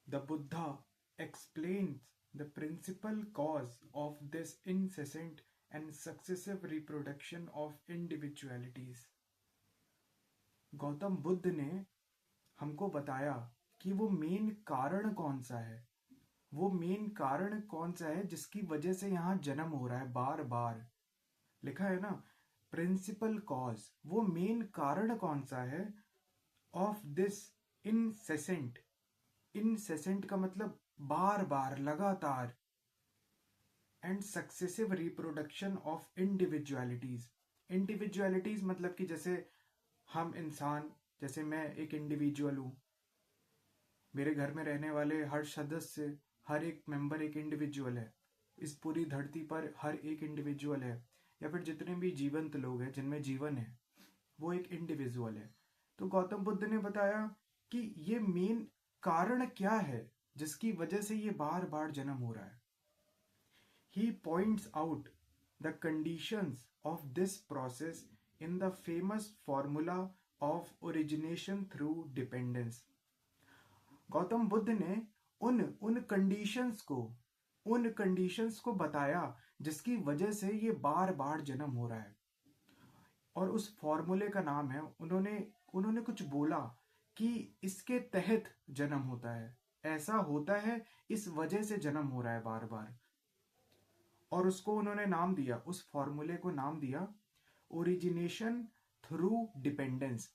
The Buddha explains the principal cause of this incessant and successive reproduction of individualities. Gautam Buddha ने हमको बताया कि वो मेन कारण कौन सा है, वो मेन कारण कौन सा है जिसकी वजह से यहाँ जन्म हो रहा है बार बार. लिखा है ना, प्रिंसिपल कॉज, वो मेन कारण कौन सा है ऑफ दिस इनसेसेंट. इनसेसेंट का मतलब बार बार, लगातार, एंड सक्सेसिव रिप्रोडक्शन ऑफ इंडिविजुअलिटीज. इंडिविजुअलिटीज मतलब कि जैसे हम इंसान, जैसे मैं एक इंडिविजुअल हूँ, मेरे घर में रहने वाले हर सदस्य, हर एक मेंबर एक इंडिविजुअल है, इस पूरी धरती पर हर एक इंडिविजुअल है, या फिर जितने भी जीवंत लोग हैं जिनमें जीवन है वो एक इंडिविजुअल है. तो गौतम बुद्ध ने बताया कि ये मेन कारण क्या है जिसकी वजह से ये बार बार जन्म हो रहा है. He points out the conditions of this process in the famous formula of origination through dependence. Gautam Buddha ने उन उन कंडीशंस को बताया जिसकी वजह से ये बार बार जन्म हो रहा है. और उस फॉर्मूले का नाम है, उन्होंने कुछ बोला कि इसके तहत जन्म होता है, ऐसा होता है, इस वजह से जन्म हो रहा है बार बार. और उसको उन्होंने नाम दिया, उस फॉर्मूले को नाम दिया ओरिजिनेशन थ्रू डिपेंडेंस.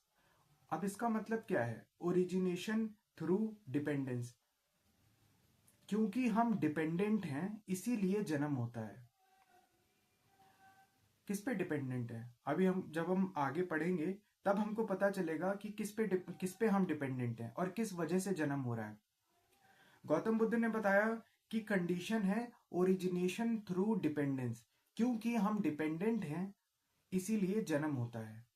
अब इसका मतलब क्या है, ओरिजिनेशन थ्रू डिपेंडेंस? क्योंकि हम डिपेंडेंट हैं इसीलिए जन्म होता है. किस पे डिपेंडेंट है? अभी जब हम आगे पढ़ेंगे तब हमको पता चलेगा कि किस पे हम डिपेंडेंट हैं और किस वजह से जन्म हो रहा है. गौतम बुद्ध ने बताया कि कंडीशन है ओरिजिनेशन थ्रू डिपेंडेंस. क्योंकि हम डिपेंडेंट हैं इसीलिए जन्म होता है.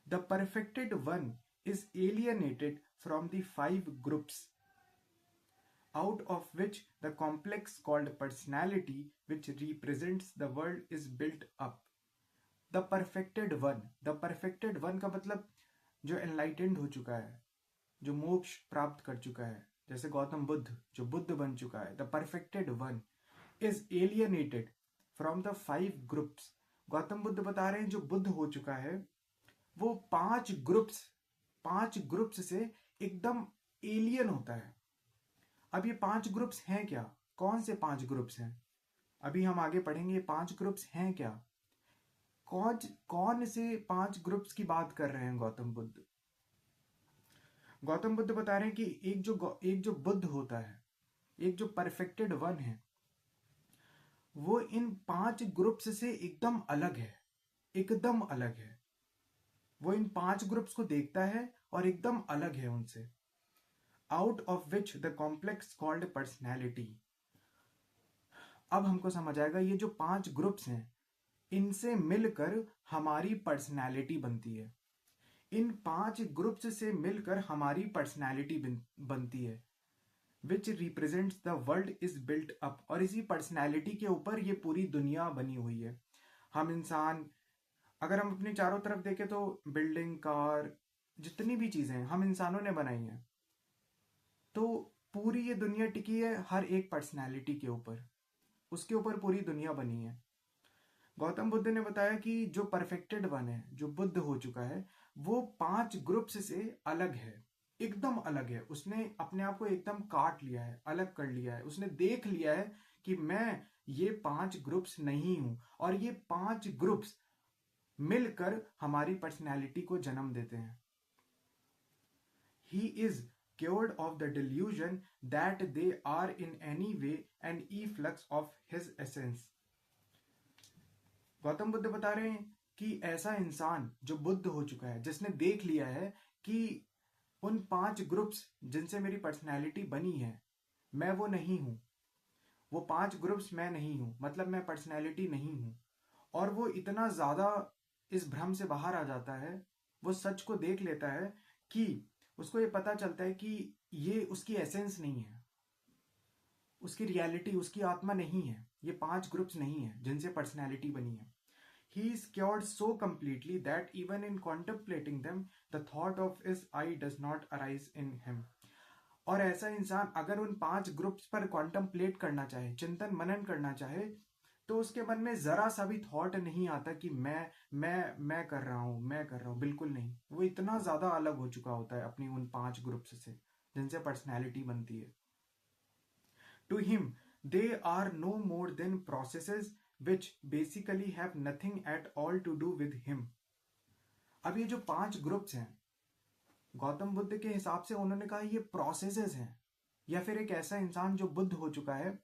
The perfected one is alienated from the 5 groups out of which the complex called personality which represents the world is built up. The perfected one का मतलब जो enlightened हो चुका है, जो मोक्ष प्राप्त कर चुका है, जैसे गौतम बुद्ध जो बुद्ध बन चुका है. The perfected one is alienated from the 5 groups. Gautam Buddha बता रहे हैं जो बुद्ध हो चुका है वो 5 ग्रुप्स से एकदम एलियन होता है. अब ये 5 ग्रुप्स हैं क्या? कौन से 5 ग्रुप्स हैं? अभी हम आगे पढ़ेंगे. ये 5 ग्रुप्स हैं क्या? कौन से 5 ग्रुप्स की बात कर रहे हैं गौतम बुद्ध? गौतम बुद्ध बता रहे हैं कि एक जो बुद्ध होता है, एक जो परफेक्टेड वन है, वो इन 5 ग्रुप्स से एकदम अलग है. एकदम अलग है. वो इन 5 ग्रुप्स को देखता है और एकदम अलग है उनसे. Out of which the complex called personality. अब हमको समझ आएगा ये जो 5 ग्रुप्स हैं इनसे मिलकर हमारी पर्सनैलिटी बनती है. इन 5 ग्रुप्स से मिलकर हमारी पर्सनैलिटी बनती है. विच represents the world is built up. और इसी पर्सनैलिटी के ऊपर ये पूरी दुनिया बनी हुई है. हम इंसान, अगर हम अपने चारों तरफ देखें तो बिल्डिंग, कार, जितनी भी चीजें हम इंसानों ने बनाई हैं, तो पूरी ये दुनिया टिकी है हर एक पर्सनैलिटी के ऊपर. उसके ऊपर पूरी दुनिया बनी है. गौतम बुद्ध ने बताया कि जो परफेक्टेड वन है, जो बुद्ध हो चुका है, वो 5 ग्रुप्स से अलग है, एकदम अलग है. उसने अपने आप को एकदम काट लिया है, अलग कर लिया है. उसने देख लिया है कि मैं ये 5 ग्रुप्स नहीं हूं, और ये 5 ग्रुप्स मिलकर हमारी पर्सनैलिटी को जन्म देते हैं. He is cured of the delusion that they are in any way an efflux of his essence. Gautam Buddha बता रहे हैं कि ऐसा इंसान जो बुद्ध हो चुका है, जिसने देख लिया है कि उन 5 ग्रुप्स जिनसे मेरी पर्सनैलिटी बनी है, मैं वो नहीं हूं. वो 5 ग्रुप्स मैं नहीं हूं, मतलब मैं पर्सनैलिटी नहीं हूं. और वो इतना ज्यादा इस भ्रम से बाहर आ जाता है, वो सच को देख लेता है कि उसको ये पता चलता है कि ये उसकी एसेंस नहीं है, उसकी रियलिटी, उसकी आत्मा नहीं है. ये 5 ग्रुप्स नहीं है जिनसे पर्सनैलिटी बनी है. He is cured so completely that even in contemplating them, the thought of his I does not arise in him. और ऐसा इंसान अगर उन 5 ग्रुप्स पर कॉन्टम्पलेट करना चाहे, चिंतन मनन करना चाहे, तो उसके मन में जरा सा भी थॉट नहीं आता कि मैं कर रहा हूं, मैं कर रहा हूं। बिल्कुल नहीं। वो इतना ज्यादा अलग हो चुका होता है अपनी उन 5 ग्रुप्स से जिनसे पर्सनैलिटी बनती है। To him they are no more than processes which basically have nothing at all to do with him। अब ये जो 5 ग्रुप्स हैं, गौतम बुद्ध के हिसाब से उन्होंने कहा ये प्रोसेसेस हैं, या फिर एक ऐसा इंसान जो बुद्ध हो चुका है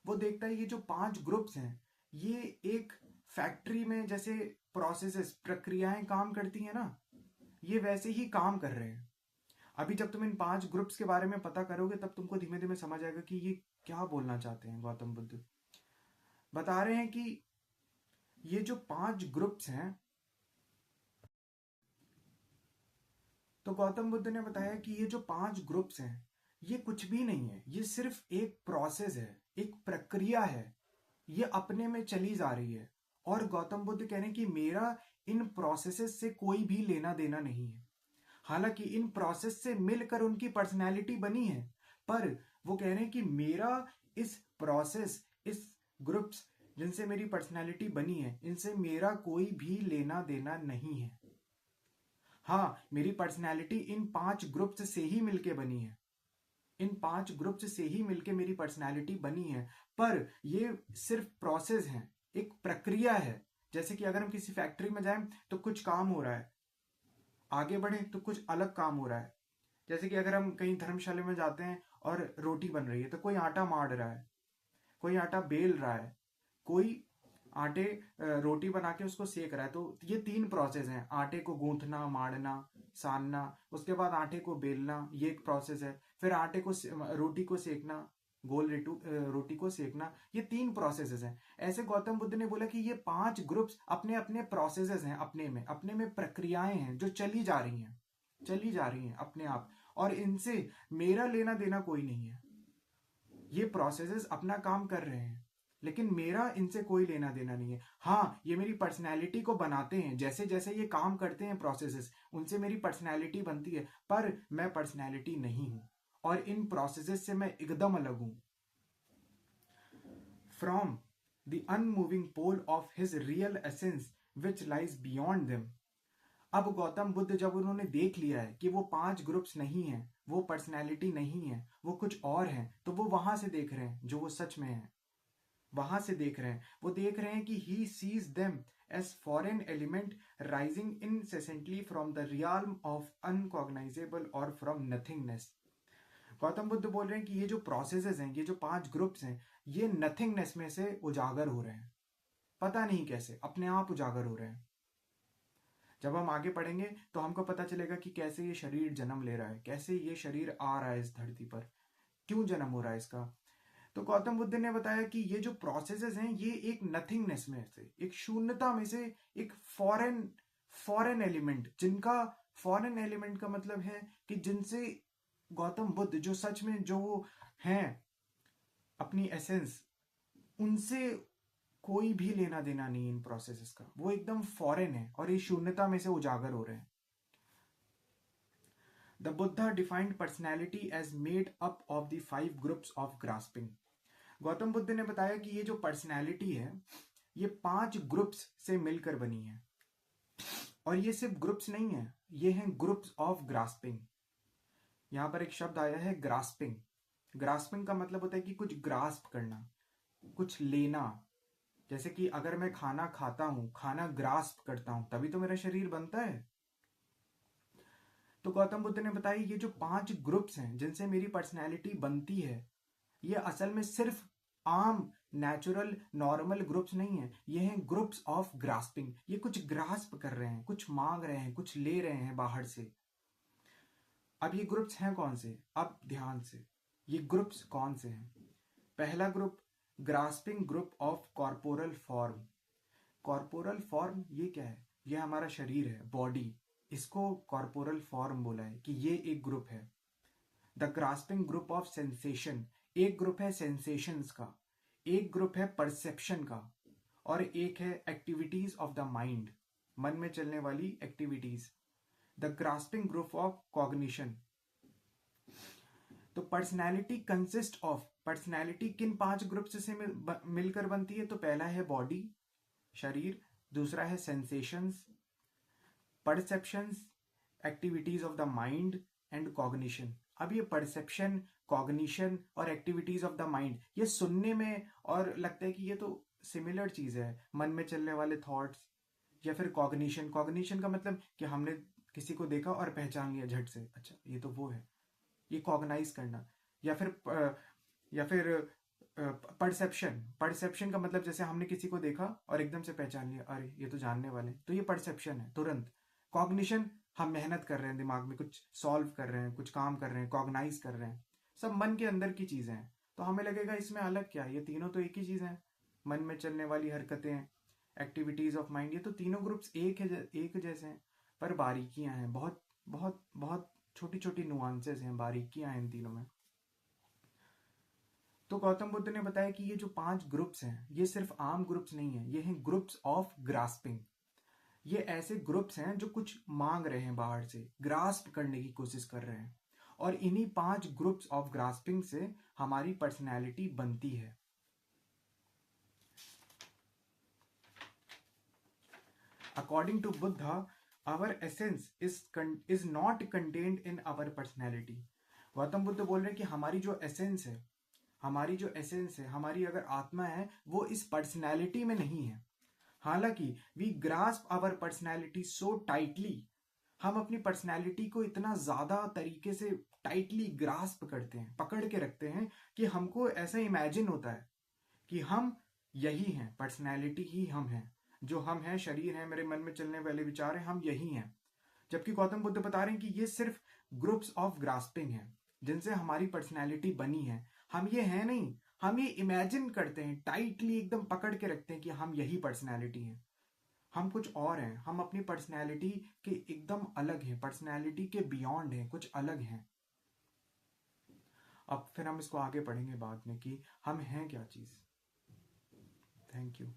वो देखता है ये जो 5 ग्रुप्स हैं ये एक फैक्ट्री में जैसे प्रोसेसेस, प्रक्रियाएं काम करती हैं ना, ये वैसे ही काम कर रहे हैं। अभी जब तुम इन 5 ग्रुप्स के बारे में पता करोगे तब तुमको धीमे धीमे समझ आएगा कि ये क्या बोलना चाहते हैं। गौतम बुद्ध बता रहे हैं कि ये जो 5 ग्रुप्स हैं, तो गौतम बुद्ध ने बताया कि ये जो 5 ग्रुप्स हैं ये कुछ भी नहीं है, ये सिर्फ एक प्रोसेस है, एक प्रक्रिया है, ये अपने में चली जा रही है। और गौतम बुद्ध कह रहे हैं कि मेरा इन प्रोसेसेस से कोई भी लेना देना नहीं है। हालांकि इन प्रोसेस से मिलकर उनकी पर्सनैलिटी बनी है, पर वो कह रहे हैं कि मेरा इस प्रोसेस, इस ग्रुप्स जिनसे मेरी पर्सनैलिटी बनी है, इनसे मेरा कोई भी लेना देना नहीं है। हाँ, मेरी पर्सनैलिटी इन 5 ग्रुप्स से ही मिलके बनी है, इन 5 ग्रुप्स से ही मिलके मेरी पर्सनैलिटी बनी है, पर ये सिर्फ प्रोसेस है, एक प्रक्रिया है। जैसे कि अगर हम किसी फैक्ट्री में जाएं तो कुछ काम हो रहा है, आगे बढ़े तो कुछ अलग काम हो रहा है। जैसे कि अगर हम कहीं धर्मशाला में जाते हैं और रोटी बन रही है तो कोई आटा मार रहा है, कोई आटा बेल रहा है, कोई आटे रोटी बना के उसको सेक रहा है। तो ये 3 प्रोसेस हैं, आटे को गूंथना, मारना, सानना, उसके बाद आटे को बेलना, ये एक प्रोसेस है। फिर आटे को रोटी को सेकना, गोल रोटी को सेकना, ये 3 प्रोसेसेस हैं। ऐसे गौतम बुद्ध ने बोला कि ये 5 ग्रुप्स अपने अपने प्रोसेसेस हैं, अपने में प्रक्रियाएं हैं जो चली जा रही हैं अपने आप, और इनसे मेरा लेना देना कोई नहीं है। ये प्रोसेसेस अपना काम कर रहे हैं लेकिन मेरा इनसे कोई लेना देना नहीं है। हाँ, ये मेरी पर्सनैलिटी को बनाते हैं, जैसे जैसे ये काम करते हैं प्रोसेसेस, उनसे मेरी पर्सनैलिटी बनती है, पर मैं पर्सनैलिटी नहीं हूं और इन प्रोसेसेस से मैं एकदम अलग हूं। From the unmoving pole of his real essence which lies beyond them. अब गौतम बुद्ध जब उन्होंने देख लिया है कि वो 5 ग्रुप्स नहीं है, वो पर्सनैलिटी नहीं है, वो कुछ और है, तो वो वहां से देख रहे हैं जो वो सच में है, वहां से देख रहे हैं। वो देख रहे हैं कि he sees them as foreign element rising incessantly from the realm of uncognizable और फ्रॉम नथिंगनेस। गौतम बुद्ध बोल रहे हैं कि ये जो प्रोसेसेस हैं, ये जो 5 ग्रुप्स हैं, ये नथिंगनेस में से उजागर हो रहे हैं, पता नहीं कैसे अपने आप उजागर हो रहे हैं। जब हम आगे पढ़ेंगे तो हमको पता चलेगा कि कैसे ये शरीर जन्म ले रहा है, कैसे ये शरीर आ रहा है इस धरती पर, क्यों जन्म हो रहा है इसका। तो गौतम बुद्ध ने बताया कि ये जो प्रोसेसेस हैं ये एक नथिंगनेस में से, एक शून्यता में से, एक फॉरेन एलिमेंट, जिनका फॉरेन एलिमेंट का मतलब है कि जिनसे गौतम बुद्ध जो सच में जो वो हैं अपनी एसेंस, उनसे कोई भी लेना देना नहीं इन प्रोसेसेस का, वो एकदम फॉरेन है और ये शून्यता में से उजागर हो रहे हैं। The Buddha defined personality as made up of the 5 groups of grasping. Gautam Buddha ने बताया कि ये जो पर्सनैलिटी है ये 5 ग्रुप्स से मिलकर बनी है, और ये सिर्फ ग्रुप्स नहीं है, ये हैं ग्रुप्स ऑफ ग्रास्पिंग। यहां पर एक शब्द आया है ग्रास्पिंग। ग्रास्पिंग का मतलब होता है कि कुछ ग्रास्प करना, कुछ लेना। जैसे कि अगर मैं खाना खाता हूं, खाना ग्रास्प करता हूं, तभी तो मेरा शरीर बनता है। तो गौतम बुद्ध ने बताया ये जो 5 ग्रुप्स हैं जिनसे मेरी पर्सनैलिटी बनती है, ये असल में सिर्फ आम नेचुरल नॉर्मल ग्रुप्स नहीं है, ये हैं ग्रुप्स ऑफ ग्रास्पिंग। ये कुछ ग्रास्प कर रहे हैं, कुछ मांग रहे हैं, कुछ ले रहे हैं बाहर से। अब ये ग्रुप्स हैं कौन से? अब ध्यान से, ये ग्रुप्स कौन से हैं? पहला group, grasping group of corporal form. Corporal form ये क्या है? ये हमारा शरीर है, बॉडी, इसको कॉर्पोरल फॉर्म बोला है कि ये एक ग्रुप है। The grasping group of sensation, एक ग्रुप है सेंसेशंस का, एक ग्रुप है परसेप्शन का, और एक है एक्टिविटीज ऑफ द माइंड, मन में चलने वाली activities. The grasping group of cognition, तो पर्सनैलिटी कंसिस्ट ऑफ, पर्सनैलिटी किन 5 ग्रुप्स से मिलकर बनती है? तो पहला है बॉडी, शरीर, दूसरा है sensations, perceptions, activities of the mind and cognition. अब ये परसेप्शन, कॉग्निशन और एक्टिविटीज ऑफ द माइंड, ये सुनने में और लगता है कि ये तो सिमिलर चीज है, मन में चलने वाले थॉट्स। या फिर कॉग्निशन, कॉग्निशन का मतलब कि हमने किसी को देखा और पहचान लिया झट से, अच्छा ये तो वो है, ये कॉग्नाइज करना। या फिर परसेप्शन, परसेप्शन का मतलब जैसे हमने किसी को देखा और एकदम से पहचान लिया, अरे ये तो जानने वाले, तो ये परसेप्शन है तुरंत। कॉग्निशन, हम मेहनत कर रहे हैं, दिमाग में कुछ सॉल्व कर रहे हैं, कुछ काम कर रहे हैं, कॉग्नाइज कर रहे हैं, सब मन के अंदर की चीजें हैं। तो हमें लगेगा इसमें अलग क्या है, ये तीनों तो एक ही चीज है। मन में चलने वाली हरकतें, एक्टिविटीज ऑफ माइंड, ये तो तीनों ग्रुप्स एक जैसे हैं, पर बारीकियां हैं, बहुत बहुत बहुत छोटी छोटी नुआंसेस हैं, बारीकियां हैं इन तीनों में। तो गौतम बुद्ध ने बताया कि ये जो 5 ग्रुप्स हैं, ये सिर्फ आम ग्रुप्स नहीं है, ये हैं ग्रुप्स ऑफ ग्रास्पिंग। ये ऐसे ग्रुप्स हैं जो कुछ मांग रहे हैं बाहर से, ग्रास्प करने की कोशिश कर रहे हैं, और इन्हीं 5 ग्रुप्स ऑफ ग्रास्पिंग से हमारी पर्सनैलिटी बनती है। According to Buddha, our essence is not contained in our personality। Gautam Buddha बोल रहे हैं कि हमारी जो एसेंस है, हमारी अगर आत्मा है, वो इस पर्सनैलिटी में नहीं है। हालांकि we grasp our personality so tightly, हम अपनी पर्सनैलिटी को इतना ज्यादा तरीके से टाइटली ग्रास्प करते हैं, पकड़ के रखते हैं, कि हमको ऐसा इमेजिन होता है कि हम यही हैं, पर्सनैलिटी ही हम हैं, जो हम हैं, शरीर है, मेरे मन में चलने वाले विचार हैं, हम यही हैं। जबकि गौतम बुद्ध बता रहे हैं कि ये सिर्फ ग्रुप्स ऑफ ग्रास्पिंग है, जिनसे हमारी पर्सनैलिटी बनी है। हम ये है नहीं, हम ये इमेजिन करते हैं, टाइटली एकदम पकड़ के रखते हैं कि हम यही पर्सनैलिटी हैं। हम कुछ और हैं, हम अपनी पर्सनैलिटी के एकदम अलग हैं, पर्सनैलिटी के बियॉन्ड हैं, कुछ अलग हैं। अब फिर हम इसको आगे पढ़ेंगे बाद में कि हम हैं क्या चीज। Thank you.